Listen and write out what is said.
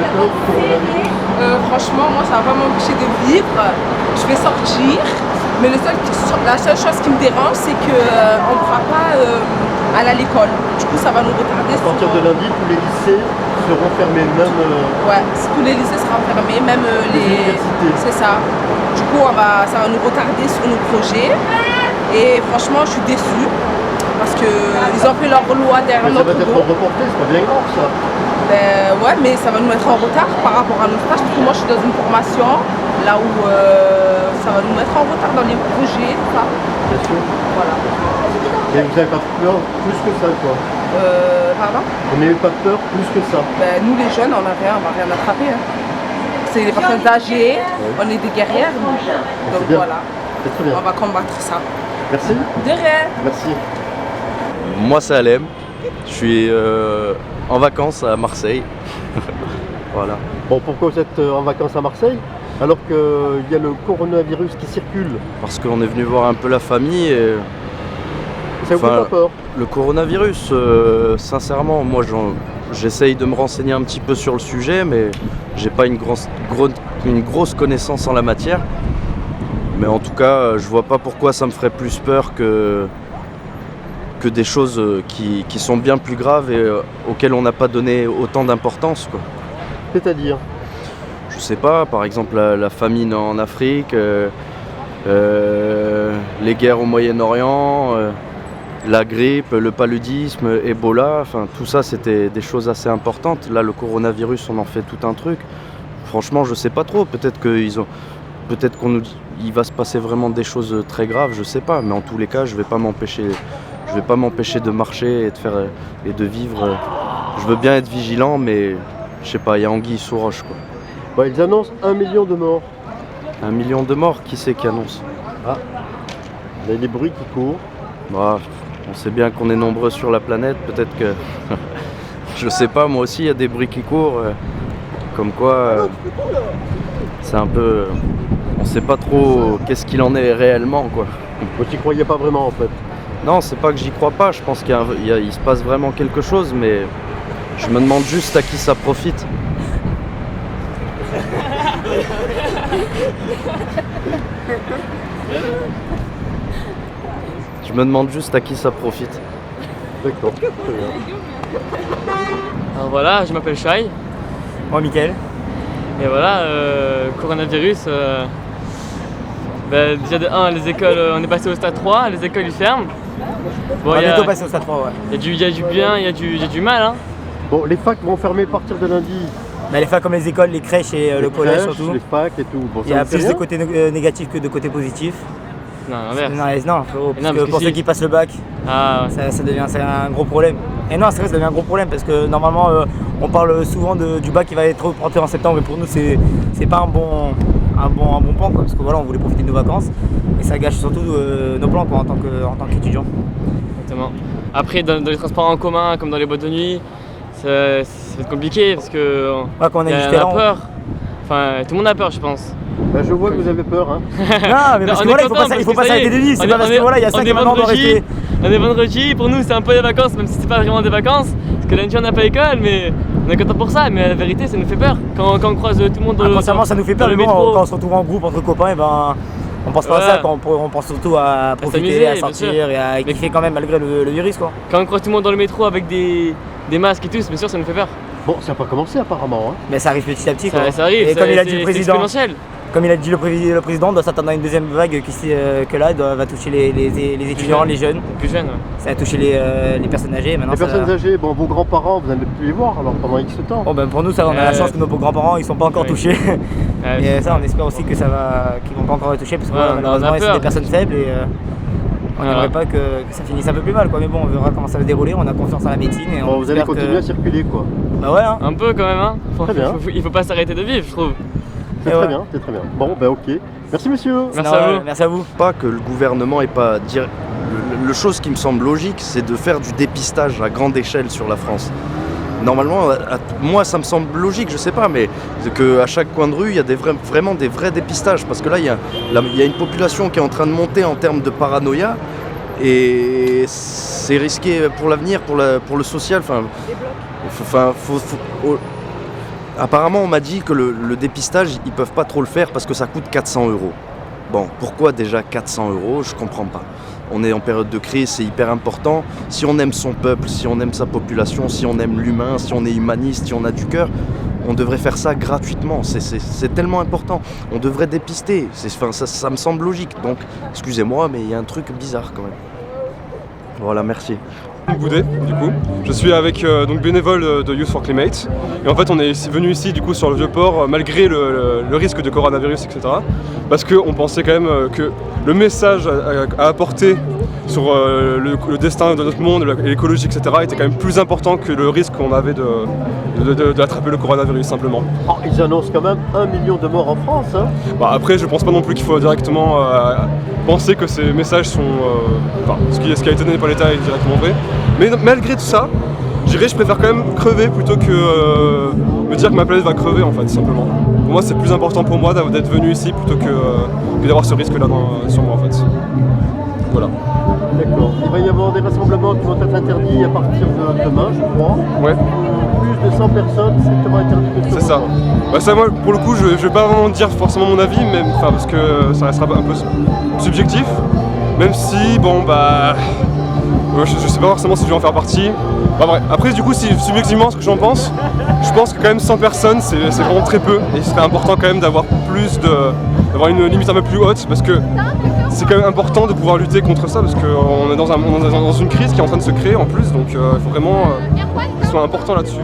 peur du coronavirus? Franchement, moi, ça va pas m'empêcher de vivre. Je vais sortir, mais la seule chose qui me dérange, c'est qu'on ne pourra pas aller à l'école. Du coup, ça va nous retarder. À partir de lundi, tous les lycées seront fermés, même... Ouais, tous les lycées seront fermés, même les universités. C'est ça. Du coup, ça va nous retarder sur nos projets. Et franchement, je suis déçue. Parce qu'ils ont fait leur loi derrière notre dos. Ça va être reporté, c'est pas bien grave ça. Ben ouais, mais ça va nous mettre en retard par rapport à nos stages. Parce que moi, je suis dans une formation, là où ça va nous mettre en retard dans les projets, tout ça. Bien sûr. Voilà. Et vous n'avez pas peur plus que ça, quoi? Pardon? Vous n'avez pas peur plus que ça? Ben, nous, les jeunes, on va rien attraper. Hein. C'est les personnes âgées, on est des guerrières. Donc voilà, c'est très bien. On va combattre ça. Merci. De rien. Merci. Moi c'est Alem, je suis en vacances à Marseille. Voilà. Bon, pourquoi vous êtes en vacances à Marseille alors qu'il y a le coronavirus qui circule? Parce qu'on est venu voir un peu la famille et... Ça vous fait pas peur? Le coronavirus, sincèrement, moi j'essaye de me renseigner un petit peu sur le sujet, mais j'ai pas une grosse connaissance en la matière. Mais en tout cas, je vois pas pourquoi ça me ferait plus peur que des choses qui sont bien plus graves et auxquelles on n'a pas donné autant d'importance, quoi. C'est-à-dire? Je sais pas, par exemple la famine en Afrique, les guerres au Moyen-Orient, la grippe, le paludisme, Ebola, enfin tout ça c'était des choses assez importantes. Là le coronavirus on en fait tout un truc. Franchement je sais pas trop, peut-être qu'on nous dit il va se passer vraiment des choses très graves, je sais pas, mais en tous les cas je vais pas m'empêcher de marcher et de vivre. Je veux bien être vigilant, mais je sais pas, il y a anguille sous roche, quoi. Bah, ils annoncent 1 million de morts. 1 million de morts, qui c'est qui annonce? Ah, il y a des bruits qui courent. Bah, on sait bien qu'on est nombreux sur la planète, peut-être que... je sais pas, moi aussi il y a des bruits qui courent. Comme quoi, c'est un peu... on sait pas trop qu'est-ce qu'il en est réellement, quoi. Vous n'y croyez pas vraiment en fait? Non, c'est pas que j'y crois pas, je pense qu'il se passe vraiment quelque chose, mais je me demande juste à qui ça profite. Je me demande juste à qui ça profite. D'accord, très bien. Alors voilà, je m'appelle Shai. Moi, Mickaël. Et voilà, coronavirus. Déjà de 1, les écoles, on est passé au stade 3, les écoles ils ferment. Bon, on va bientôt passer au stade 3, ouais. Il y a du bien, il y a du mal. Hein. Bon, les facs vont fermer à partir de lundi. Bah, les facs comme les écoles, les crèches et le collège surtout. Les facs et tout. Bon, il y a plus de côté négatif que de côté positif. Non, l'inverse. Non, parce que pour ceux qui passent le bac, c'est un gros problème. Et non, c'est vrai, ça devient un gros problème parce que normalement, on parle souvent du bac qui va être reporté en septembre et pour nous, c'est pas un bon plan, quoi, parce que voilà, on voulait profiter de nos vacances et ça gâche surtout nos plans, quoi, en tant qu'étudiant. Exactement. Après, dans les transports en commun, comme dans les boîtes de nuit, ça va être compliqué parce que quand on on a peur. Enfin, tout le monde a peur, je pense. Bah, je vois que vous avez peur, hein. Non, mais parce que voilà, il faut pas s'arrêter de vivre. C'est pas parce que voilà, il y a 5 ans, on doit rester. On est vendredi, pour nous c'est un peu des vacances, même si c'est pas vraiment des vacances. Parce que lundi on n'a pas école, mais on est content pour ça. Mais la vérité, ça nous fait peur. Quand on croise tout le monde dans le métro. Ça nous fait peur, mais quand on se retrouve en groupe entre copains, on pense pas à ça, on pense surtout à profiter, à sortir et à kiffer quand même malgré le virus, quoi. Quand on croise tout le monde dans le métro avec des masques et tout, bien sûr ça nous fait peur. Bon, ça n'a pas commencé apparemment, hein. Mais ça arrive petit à petit, quoi. Ça arrive, et comme il a dit le président, exponentiel. Comme il a dit le président, on doit s'attendre à une deuxième vague que là va toucher les étudiants, les jeunes. Les plus jeunes, ouais. Ça va toucher les personnes âgées. Maintenant, les personnes âgées, bon, vos grands-parents, vous n'allez plus les voir alors pendant X temps. Bon, ben, pour nous, ça, on a la chance que nos grands-parents ils sont pas encore touchés. Et ça, on espère aussi qu'ils vont pas encore être touchés parce que malheureusement, c'est des personnes faibles et on n'aimerait pas que ça finisse un peu plus mal, quoi. Mais bon, on verra comment ça va se dérouler. On a confiance en la médecine. Et bon, vous allez continuer à circuler, quoi. Bah ouais. Hein. Un peu quand même, hein. Très bien. Il faut pas s'arrêter de vivre, je trouve. C'est très bien, c'est très bien. Bon, ben ok. Merci monsieur. Merci à vous. Pas que le gouvernement ait pas dire. Le chose qui me semble logique, c'est de faire du dépistage à grande échelle sur la France. Normalement, moi ça me semble logique, je sais pas, mais qu'à chaque coin de rue, il y a vraiment des vrais dépistages. Parce que là, il y a une population qui est en train de monter en termes de paranoïa. Et c'est risqué pour l'avenir, pour le social. Apparemment, on m'a dit que le dépistage, ils peuvent pas trop le faire parce que ça coûte 400 €. Bon, pourquoi déjà 400 €? Je comprends pas. On est en période de crise, c'est hyper important. Si on aime son peuple, si on aime sa population, si on aime l'humain, si on est humaniste, si on a du cœur, on devrait faire ça gratuitement. C'est tellement important. On devrait dépister. Ça me semble logique. Donc, excusez-moi, mais il y a un truc bizarre quand même. Voilà, merci. Boudet, du coup. Je suis avec donc bénévole de Youth for Climate. Et en fait, on est venu ici du coup sur le Vieux-Port malgré le risque de coronavirus, etc. Parce qu'on pensait quand même que le message à apporter sur le destin de notre monde, l'écologie, etc. était quand même plus important que le risque qu'on avait d'attraper le coronavirus simplement. Oh, ils annoncent quand même 1 million de morts en France. Hein. Bah, après, je pense pas non plus qu'il faut directement penser que ces messages sont... ce qui a été donné par l'État est directement vrai. Mais malgré tout ça, je préfère quand même crever plutôt que me dire que ma planète va crever en fait, simplement. Pour moi, c'est plus important pour moi d'être venu ici plutôt que d'avoir ce risque-là sur moi en fait. Voilà. D'accord. Il va y avoir des rassemblements qui vont être interdits à partir de demain, je crois. Ouais. Plus de 100 personnes, c'est strictement interdit de se C'est ça. Bah ça, moi, pour le coup, je vais pas vraiment dire forcément mon avis, même, parce que ça restera un peu subjectif. Même si, bon, bah... je sais pas forcément si je vais en faire partie. Bah, bref. Après, du coup, si subjectivement, ce que j'en pense, je pense que quand même 100 personnes, c'est vraiment très peu. Et il serait important quand même d'avoir d'avoir une limite un peu plus haute, parce que c'est quand même important de pouvoir lutter contre ça, parce qu'on est dans une crise qui est en train de se créer en plus, donc il faut vraiment que ce soit important là-dessus.